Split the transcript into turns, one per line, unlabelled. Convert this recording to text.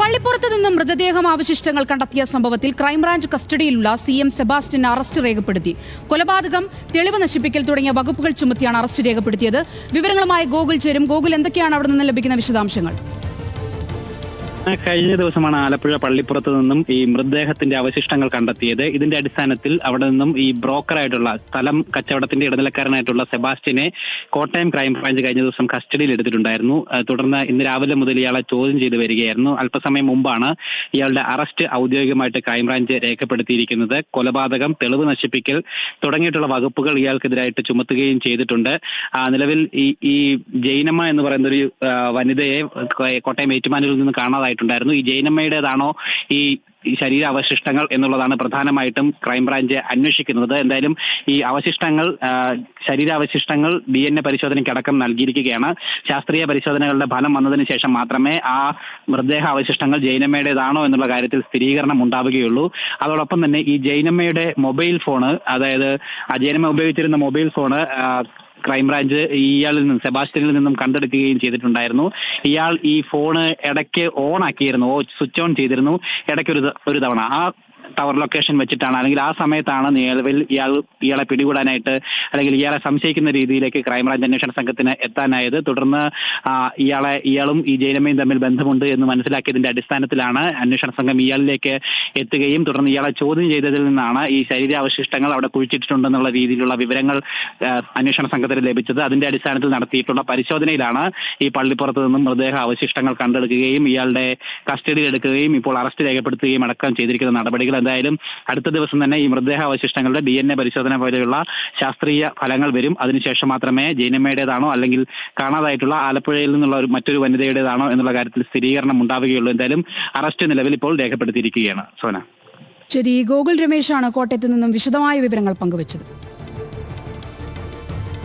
പള്ളിപ്പുറത്ത് നിന്നും മൃതദേഹം അവശിഷ്ടങ്ങൾ കണ്ടെത്തിയ സംഭവത്തിൽ ക്രൈംബ്രാഞ്ച് കസ്റ്റഡിയിലുള്ള CM സെബാസ്റ്റ്യൻ അറസ്റ്റ് രേഖപ്പെടുത്തി. കൊലപാതകം, തെളിവ് നശിപ്പിക്കൽ തുടങ്ങിയ വകുപ്പുകൾ ചുമത്തിയാണ് അറസ്റ്റ് രേഖപ്പെടുത്തിയത്. വിവരങ്ങളുമായി ഗോകുൽ ചേരും. ഗോകുൽ, എന്തൊക്കെയാണ് അവിടെ നിന്ന് ലഭിക്കുന്ന വിശദാംശങ്ങൾ?
കഴിഞ്ഞ ദിവസമാണ് ആലപ്പുഴ പള്ളിപ്പുറത്ത് നിന്നും ഈ മൃതദേഹത്തിന്റെ അവശിഷ്ടങ്ങൾ കണ്ടെത്തിയത്. ഇതിന്റെ അടിസ്ഥാനത്തിൽ അവിടെ നിന്നും ഈ ബ്രോക്കറായിട്ടുള്ള സ്ഥലം കച്ചവടത്തിന്റെ ഇടനിലക്കാരനായിട്ടുള്ള സെബാസ്റ്റ്യനെ കോട്ടയം ക്രൈംബ്രാഞ്ച് കഴിഞ്ഞ ദിവസം കസ്റ്റഡിയിൽ എടുത്തിട്ടുണ്ടായിരുന്നു. തുടർന്ന് ഇന്ന് രാവിലെ മുതൽ ഇയാളെ ചോദ്യം ചെയ്തു വരികയായിരുന്നു. അല്പസമയം മുമ്പാണ് ഇയാളുടെ അറസ്റ്റ് ഔദ്യോഗികമായിട്ട് ക്രൈംബ്രാഞ്ച് രേഖപ്പെടുത്തിയിരിക്കുന്നത്. കൊലപാതകം, തെളിവ് നശിപ്പിക്കൽ തുടങ്ങിയിട്ടുള്ള വകുപ്പുകൾ ഇയാൾക്കെതിരായിട്ട് ചുമത്തുകയും ചെയ്തിട്ടുണ്ട്. നിലവിൽ ഈ ജൈനമ്മ എന്ന് പറയുന്ന ഒരു വനിതയെ കോട്ടയം ഏറ്റുമാനൂരിൽ നിന്ന് കാണാതായിട്ടുണ്ടായിരുന്നു. ഈ ജൈനമ്മയുടേതാണോ ഈ ശരീരാവശിഷ്ടങ്ങൾ എന്നുള്ളതാണ് പ്രധാനമായിട്ടും ക്രൈംബ്രാഞ്ച് അന്വേഷിക്കുന്നത്. എന്തായാലും ഈ അവശിഷ്ടങ്ങൾ, ശരീരാവശിഷ്ടങ്ങൾ DNA പരിശോധനയ്ക്കടക്കം നൽകിയിരിക്കുകയാണ്. ശാസ്ത്രീയ പരിശോധനകളുടെ ഫലം വന്നതിന് ശേഷം മാത്രമേ ആ മൃതദേഹ അവശിഷ്ടങ്ങൾ ജൈനമ്മയുടേതാണോ എന്നുള്ള കാര്യത്തിൽ സ്ഥിരീകരണം ഉണ്ടാവുകയുള്ളൂ. അതോടൊപ്പം തന്നെ ഈ ജൈനമ്മയുടെ മൊബൈൽ ഫോണ്, അതായത് ആ ജൈനമ്മ ഉപയോഗിച്ചിരുന്ന മൊബൈൽ ഫോണ് ക്രൈംബ്രാഞ്ച് ഇയാളിൽ നിന്നും, സെബാസ്റ്റ്യനിൽ നിന്നും കണ്ടെടുക്കുകയും ചെയ്തിട്ടുണ്ടായിരുന്നു. ഇയാൾ ഈ ഫോണ് ഇടയ്ക്ക് ഓൺ ആക്കിയിരുന്നു, സ്വിച്ച് ഓൺ ചെയ്തിരുന്നു ഇടയ്ക്ക് ഒരു തവണ. ആ ടവർ ലൊക്കേഷൻ വെച്ചിട്ടാണ്, അല്ലെങ്കിൽ ആ സമയത്താണ് നിലവിൽ ഇയാളെ പിടികൂടാനായിട്ട്, അല്ലെങ്കിൽ ഇയാളെ സംശയിക്കുന്ന രീതിയിലേക്ക് ക്രൈംബ്രാഞ്ച് അന്വേഷണ സംഘത്തിന് എത്താനായത്. തുടർന്ന് ഇയാളും ഈ ജൈനമ്മയും തമ്മിൽ ബന്ധമുണ്ട് എന്ന് മനസ്സിലാക്കിയതിന്റെ അടിസ്ഥാനത്തിലാണ് അന്വേഷണ സംഘം ഇയാളിലേക്ക് എത്തുകയും തുടർന്ന് ഇയാളെ ചോദ്യം ചെയ്തതിൽ നിന്നാണ് ഈ ശരീരാവശിഷ്ടങ്ങൾ അവിടെ കുഴിച്ചിട്ടുണ്ടെന്നുള്ള രീതിയിലുള്ള വിവരങ്ങൾ അന്വേഷണ സംഘത്തിന് ലഭിച്ചത്. അതിന്റെ അടിസ്ഥാനത്തിൽ നടത്തിയിട്ടുള്ള പരിശോധനയിലാണ് ഈ പള്ളിപ്പുറത്ത് നിന്നും മൃതദേഹ അവശിഷ്ടങ്ങൾ കണ്ടെടുക്കുകയും ഇയാളുടെ കസ്റ്റഡിയിൽ എടുക്കുകയും ഇപ്പോൾ അറസ്റ്റ് രേഖപ്പെടുത്തുകയും അടക്കം ചെയ്തിരിക്കുന്ന നടപടികൾ. എന്തായാലും അടുത്ത ദിവസം തന്നെ ഈ മൃതദേഹ അവശിഷ്ടങ്ങളുടെ DNA പരിശോധന പോലെയുള്ള ശാസ്ത്രീയ ഫലങ്ങൾ വരും. അതിനുശേഷം മാത്രമേ ജൈനമ്മയുടേതാണോ അല്ലെങ്കിൽ കാണാതായിട്ടുള്ള ആലപ്പുഴയിൽ നിന്നുള്ള മറ്റൊരു വനിതയുടേതാണോ എന്നുള്ള കാര്യത്തിൽ സ്ഥിരീകരണം ഉണ്ടാവുകയുള്ളൂ. എന്തായാലും അറസ്റ്റ് നിലവിൽ ഇപ്പോൾ രേഖപ്പെടുത്തിയിരിക്കുകയാണ്. സോന.
ശരി, ഗോകുൽ രമേശാണ് കോട്ടയത്ത് നിന്നും വിശദമായ വിവരങ്ങൾ പങ്കുവച്ചത്.